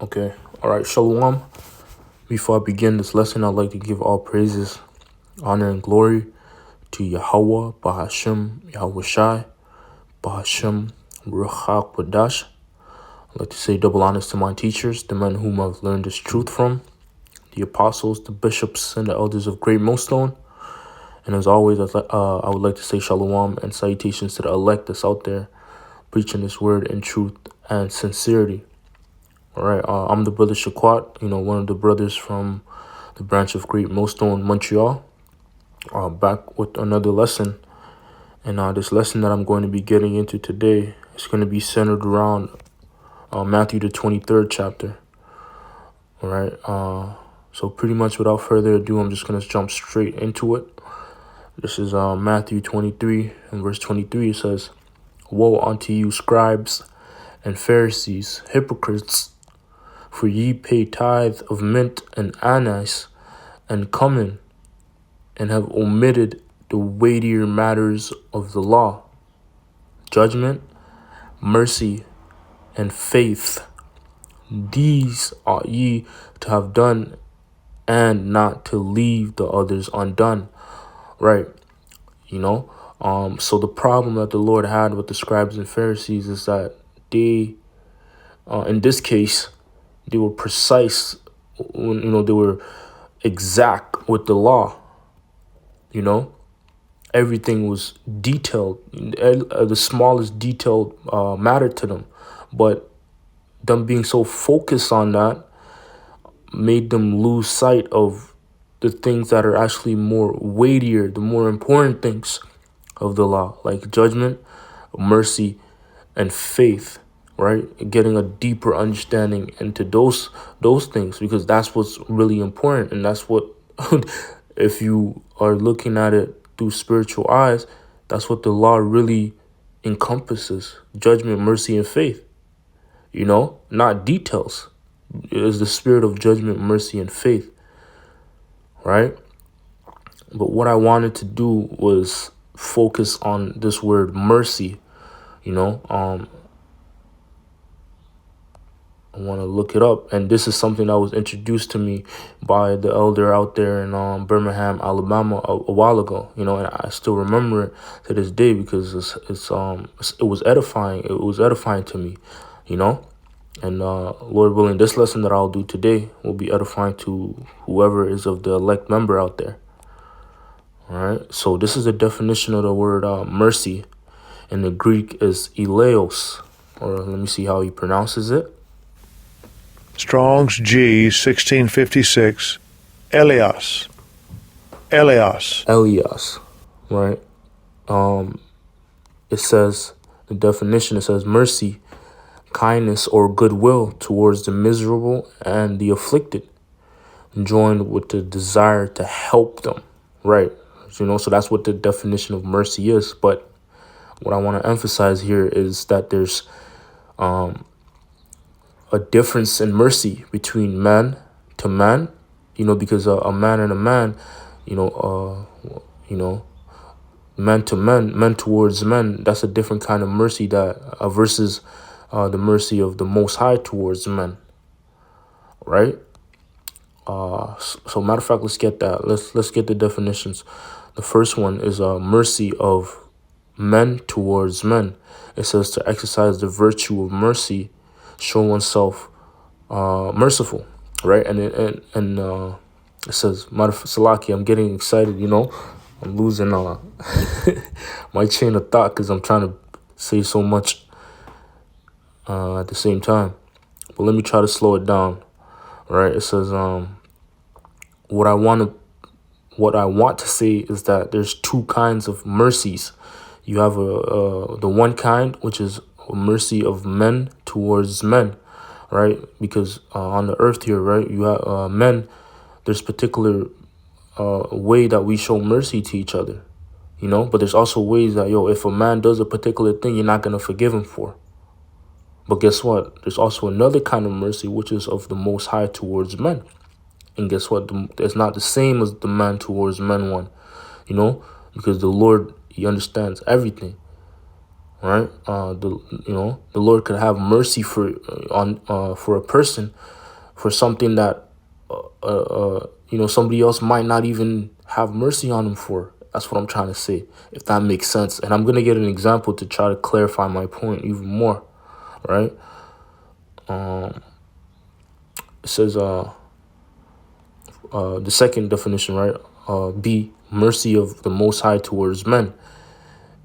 Okay. All right. Shalom. Before I begin this lesson, I'd like to give all praises, honor, and glory to Yahweh, Bahashem, Yahweh Shai, Bahashem, Ruach Quadash. I'd like to say double honors to my teachers, the men whom I've learned this truth from, the apostles, the bishops, and the elders of Great Millstone. And as always, I would like to say shalom and salutations to the elect that's out there preaching this word in truth and sincerity. All right, I'm the brother Shaquat, one of the brothers from the branch of Great Millstone, Montreal, back with another lesson. And this lesson that I'm going to be getting into today is going to be centered around Matthew, the 23rd chapter. All right, so pretty much without further ado, I'm just going to jump straight into it. This is Matthew 23 and verse 23. It says, "Woe unto you, scribes and Pharisees, hypocrites! For ye pay tithe of mint and anise and cumin, and have omitted the weightier matters of the law, judgment, mercy, and faith. These ought ye to have done, and not to leave the others undone." Right? So the problem that the Lord had with the scribes and Pharisees is that they, in this case, they were precise, they were exact with the law. Everything was detailed. The smallest detail mattered to them. But them being so focused on that made them lose sight of the things that are actually more weightier, the more important things of the law, like judgment, mercy, and faith. Right? Getting a deeper understanding into those things, because that's what's really important. And that's what, if you are looking at it through spiritual eyes, that's what the law really encompasses: judgment, mercy, and faith. Not details. It is the spirit of judgment, mercy, and faith. Right? But what I wanted to do was focus on this word mercy. I want to look it up, and this is something that was introduced to me by the elder out there in Birmingham, Alabama, a while ago. And I still remember it to this day because it was edifying. It was edifying to me, And Lord willing, this lesson that I'll do today will be edifying to whoever is of the elect member out there. All right. So this is the definition of the word mercy. In the Greek is eleos, or let me see how he pronounces it. Strong's G 1656, Elias. Elias, right? It says, the definition, it says mercy, kindness or goodwill towards the miserable and the afflicted, joined with the desire to help them, right? So that's what the definition of mercy is. But what I want to emphasize here is that there's a difference in mercy between man to man, because a man and a man, men to men towards men, that's a different kind of mercy that versus the mercy of the Most High towards men, right? So matter of fact, let's get that. Let's get the definitions. The first one is mercy of men towards men. It says to exercise the virtue of mercy, show oneself merciful, right? And it says, Salaki, I'm getting excited, I'm losing my chain of thought because I'm trying to say so much at the same time. But let me try to slow it down, right? It says, what I want to say is that there's two kinds of mercies. You have the one kind, which is a mercy of men towards men, right? Because on the earth here, right, you have men, there's particular way that we show mercy to each other, but there's also ways that, if a man does a particular thing, you're not going to forgive him for. But guess what? There's also another kind of mercy, which is of the Most High towards men. And guess what? It's not the same as the man towards men one, because the Lord, he understands everything, right? The Lord could have mercy for a person for something that somebody else might not even have mercy on him for. That's what I'm trying to say, if that makes sense. And I'm gonna get an example to try to clarify my point even more, right? It says the second definition, right? B, mercy of the Most High towards men.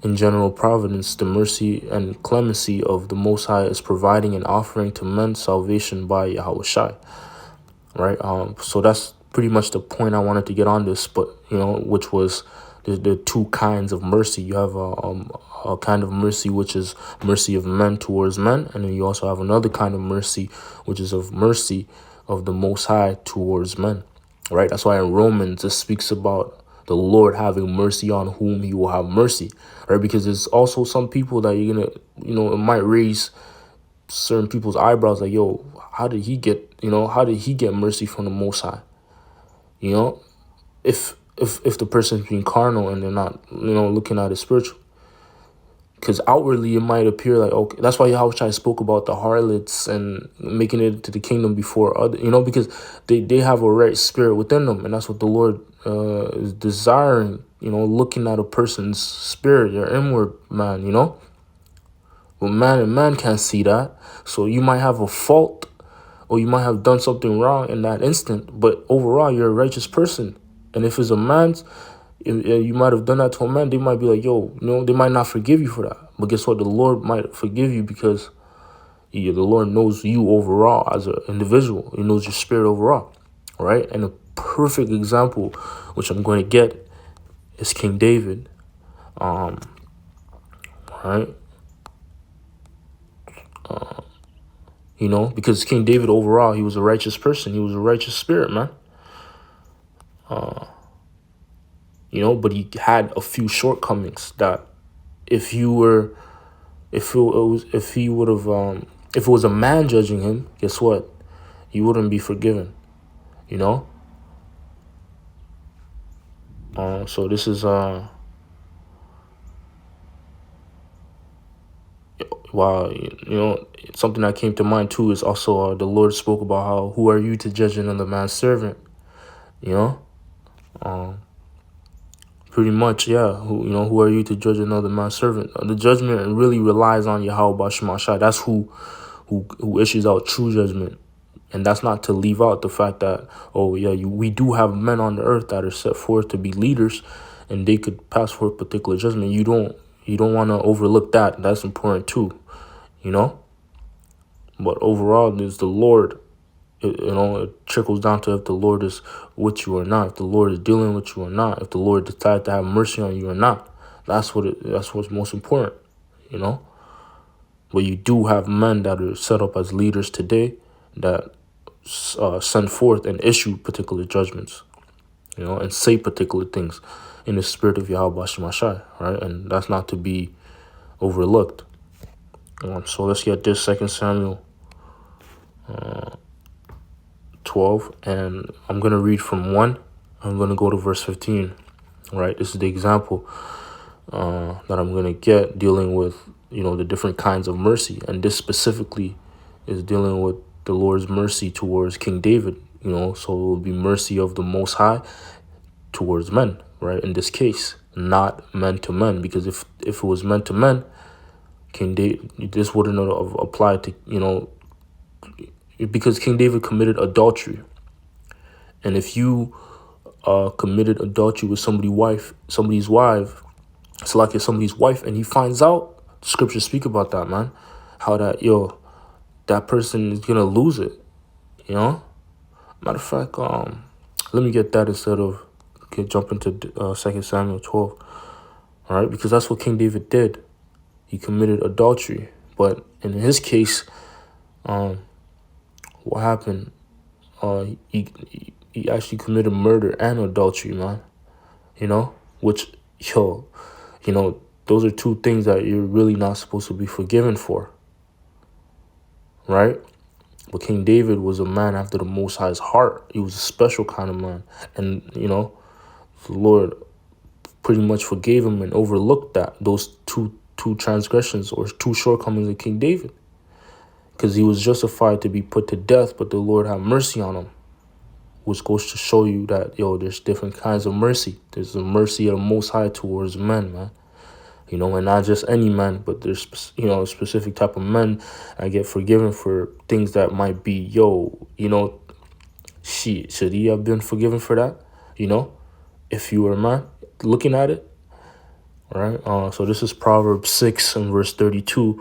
In general providence, the mercy and clemency of the Most High is providing and offering to men salvation by Yahweh Shai, right? So that's pretty much the point I wanted to get on this, but which was the two kinds of mercy. You have a kind of mercy which is mercy of men towards men, and then you also have another kind of mercy which is of mercy of the Most High towards men, right? That's why in Romans it speaks about the Lord having mercy on whom he will have mercy, right? Because there's also some people that you're gonna, it might raise certain people's eyebrows, like, yo, how did he get mercy from the Most High? If the person's being carnal and they're not, looking at it spiritual. Because outwardly it might appear like, okay, that's why Yahweh spoke about the harlots and making it to the kingdom before other, because they have a right spirit within them, and that's what the Lord is desiring, looking at a person's spirit, their inward man, But man and man can't see that. So you might have a fault or you might have done something wrong in that instant, but overall you're a righteous person. And if it's a man's, you might have done that to a man, they might be like, yo, they might not forgive you for that. But guess what? The Lord might forgive you because the Lord knows you overall as an individual. He knows your spirit overall, right? And a perfect example, which I'm going to get, is King David, right? Because King David overall, he was a righteous person. He was a righteous spirit, man. But he had a few shortcomings that if it was a man judging him, guess what? He wouldn't be forgiven, So this is, something that came to mind too is also the Lord spoke about how, who are you to judge another man's servant? Pretty much, yeah. Who are you to judge another man's servant? The judgment really relies on Yahweh Bashim Shai. That's who issues out true judgment. And that's not to leave out the fact that, we do have men on the earth that are set forth to be leaders, and they could pass forth particular judgment. You don't want to overlook that. That's important too, But overall, there's the Lord. It trickles down to if the Lord is with you or not, if the Lord is dealing with you or not, if the Lord decides to have mercy on you or not. That's what's most important, But you do have men that are set up as leaders today that send forth and issue particular judgments, and say particular things in the spirit of Yahweh Bashim Shai, right? And that's not to be overlooked. So let's get this 2 Samuel 12, and I'm going to read from 1. I'm going to go to verse 15, right? This is the example that I'm going to get dealing with, the different kinds of mercy. And this specifically is dealing with the Lord's mercy towards King David, so it will be mercy of the Most High towards men, right? In this case, not men to men, because if it was men to men, King David, this wouldn't have applied to, because King David committed adultery. And if you committed adultery with somebody's wife, it's like it's somebody's wife, and he finds out, the scriptures speak about that, man, how that, that person is going to lose it, Matter of fact, let me get that instead of jump into 2 Samuel 12, all right? Because that's what King David did. He committed adultery. But in his case, what happened? He actually committed murder and adultery, man. Which, those are two things that you're really not supposed to be forgiven for, right? But King David was a man after the Most High's heart. He was a special kind of man. And, the Lord pretty much forgave him and overlooked those two transgressions or two shortcomings of King David. Because he was justified to be put to death, but the Lord had mercy on him. Which goes to show you that, there's different kinds of mercy. There's the mercy of the Most High towards men, man. And not just any man, but there's, a specific type of men that get forgiven for things that might be, should he have been forgiven for that? If you were a man looking at it, right? So this is Proverbs 6 and verse 32.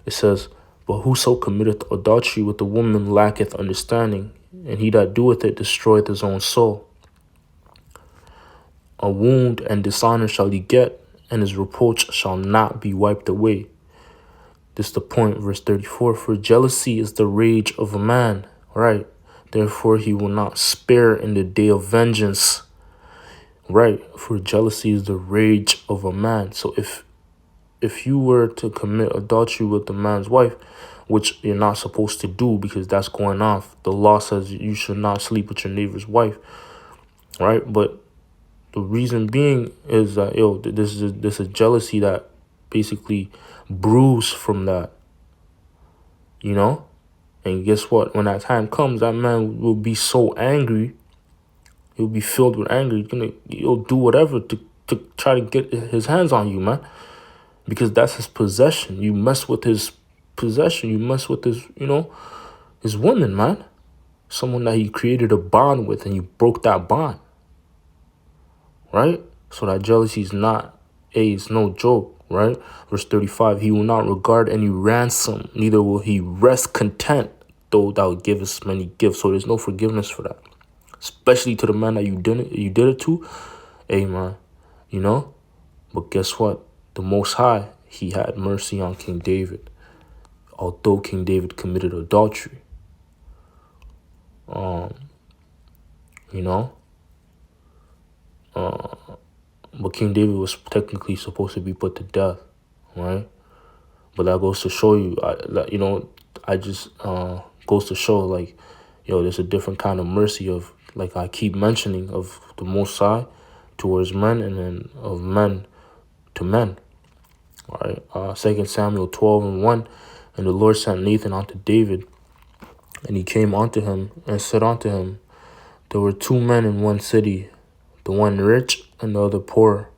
It says, "But whoso committeth adultery with a woman lacketh understanding, and he that doeth it destroyeth his own soul. A wound and dishonor shall he get, and his reproach shall not be wiped away." This is the point, verse 34. "For jealousy is the rage of a man, right? Therefore he will not spare in the day of vengeance." Right, for jealousy is the rage of a man. So if you were to commit adultery with a man's wife, which you're not supposed to do because that's going off, the law says you should not sleep with your neighbor's wife, right? But the reason being is that, this is jealousy that basically brews from that, And guess what? When that time comes, that man will be so angry. He'll be filled with anger. He'll do whatever to try to get his hands on you, man. Because that's his possession. You mess with his possession. You mess with his, his woman, man. Someone that he created a bond with, and you broke that bond. Right? So that jealousy is it's no joke, right? Verse 35, "He will not regard any ransom, neither will he rest content, though thou givest many gifts." So there's no forgiveness for that. Especially to the man that you did it to. Hey, man, But guess what? The Most High, he had mercy on King David. Although King David committed adultery. But King David was technically supposed to be put to death, right? But that goes to show you, goes to show, like, there's a different kind of mercy of, like I keep mentioning, of the Most High towards men, and then of men to men. All right. 2 Samuel 12 and 1. "And the Lord sent Nathan unto David, and he came unto him and said unto him, There were two men in one city, the one rich and the other poor.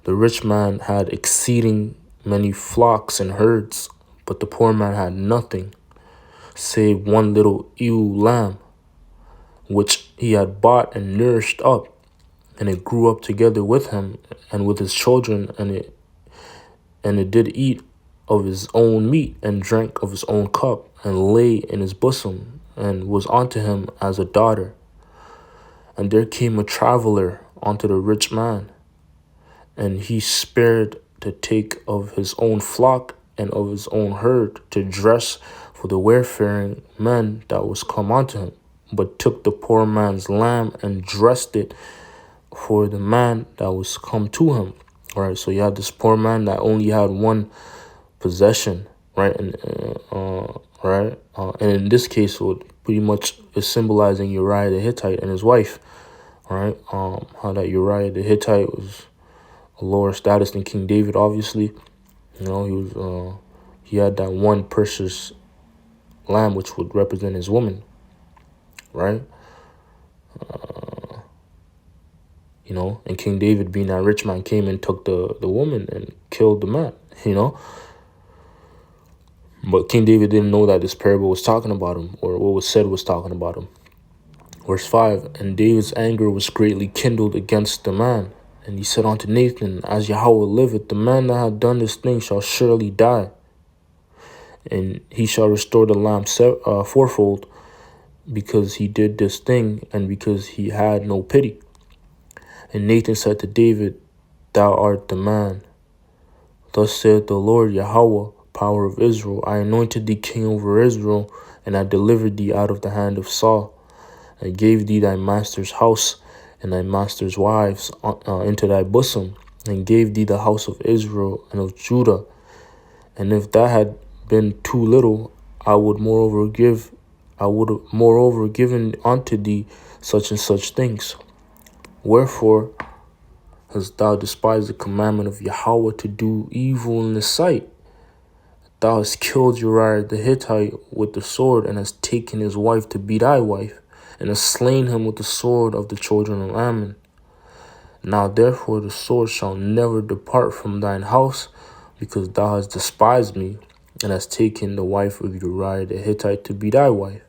The rich man had exceeding many flocks and herds, but the poor man had nothing, save one little ewe lamb, which he had bought and nourished up. And it grew up together with him and with his children, and it did eat of his own meat and drank of his own cup, and lay in his bosom, and was unto him as a daughter. And there came a traveler unto the rich man, and he spared to take of his own flock and of his own herd to dress for the wayfaring men that was come unto him, but took the poor man's lamb and dressed it for the man that was come to him." All right, so you had this poor man that only had one possession, right? And and in this case, what pretty much is symbolizing Uriah the Hittite and his wife, right? How that Uriah the Hittite was a lower status than King David, obviously. He had that one precious lamb, which would represent his woman, right? And King David, being that rich man, came and took the woman and killed the man, But King David didn't know that this parable was talking about him, or what was said was talking about him. Verse 5, "And David's anger was greatly kindled against the man. And he said unto Nathan, As Yahweh liveth, the man that hath done this thing shall surely die. And he shall restore the lamb fourfold, because he did this thing, and because he had no pity. And Nathan said to David, Thou art the man. Thus saith the Lord Yahweh, power of Israel, I anointed thee king over Israel, and I delivered thee out of the hand of Saul. I gave thee thy master's house and thy master's wives into thy bosom, and gave thee the house of Israel and of Judah. And if that had been too little, I would moreover given unto thee such and such things. Wherefore hast thou despised the commandment of Yahweh to do evil in his sight. Thou hast killed Uriah the Hittite with the sword, and hast taken his wife to be thy wife, and hast slain him with the sword of the children of Ammon. Now therefore the sword shall never depart from thine house, because thou hast despised me, and hast taken the wife of Uriah the Hittite to be thy wife.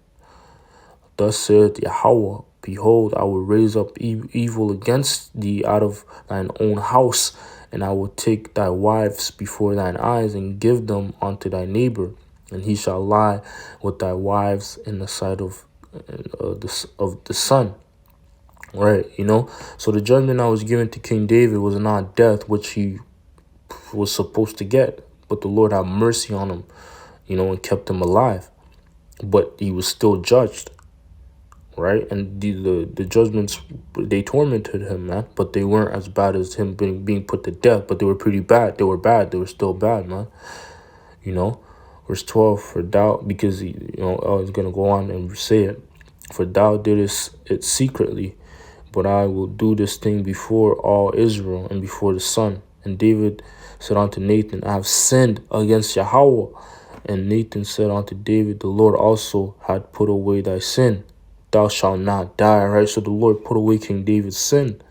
Thus saith Yahweh, behold, I will raise up evil against thee out of thine own house, and I will take thy wives before thine eyes, and give them unto thy neighbor, and he shall lie with thy wives in the sight of the sun. Right, so the judgment that was given to King David was not death, which he was supposed to get, but the Lord had mercy on him, and kept him alive. But he was still judged, right? And the judgments, they tormented him, man, but they weren't as bad as him being put to death, but they were pretty bad. They were bad. They were still bad, man. Verse 12, for thou, because he's going to go on and say it, for thou didst it secretly, but I will do this thing before all Israel and before the sun. And David said unto Nathan, I have sinned against Yahweh. And Nathan said unto David, the Lord also had put away thy sin. Thou shalt not die, right? So the Lord put away King David's sin.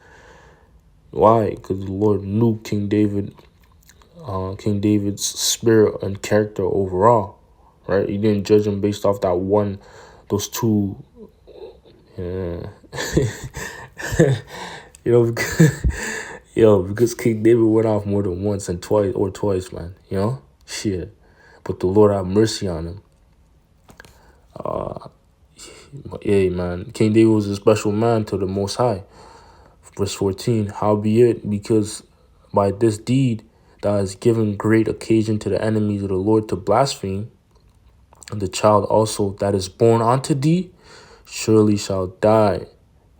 Why? Because the Lord knew King David's spirit and character overall, right? He didn't judge him based off those two, because King David went off more than once and twice, man, shit. But the Lord had mercy on him. Man, King David was a special man to the Most High. Verse 14, howbeit, because by this deed thou hast given great occasion to the enemies of the Lord to blaspheme, and the child also that is born unto thee surely shall die.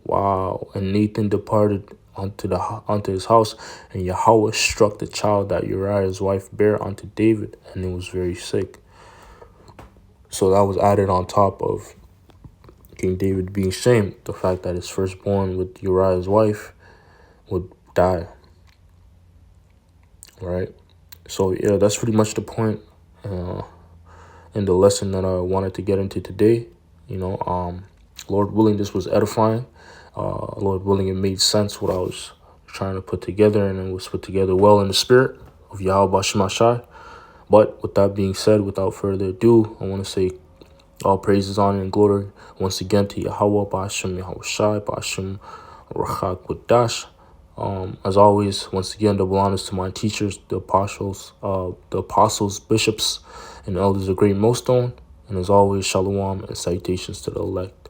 Wow. And Nathan departed unto his house, and Yahweh struck the child that Uriah's wife bare unto David, and it was very sick. So that was added on top of King David being shamed, the fact that his firstborn with Uriah's wife would die. Right? So yeah, that's pretty much the point in the lesson that I wanted to get into today. Lord willing, this was edifying. Lord willing, it made sense what I was trying to put together, and it was put together well in the spirit of Yahweh Shemashai. But with that being said, without further ado, I want to say all praises, honor, and glory once again to Yahweh Ba'ashem Yahweh Shai Ba'ashem Rachak Wadash. As always, once again, double honors to my teachers, the apostles, bishops, and elders of Great Millstone. And as always, shalom and salutations to the elect.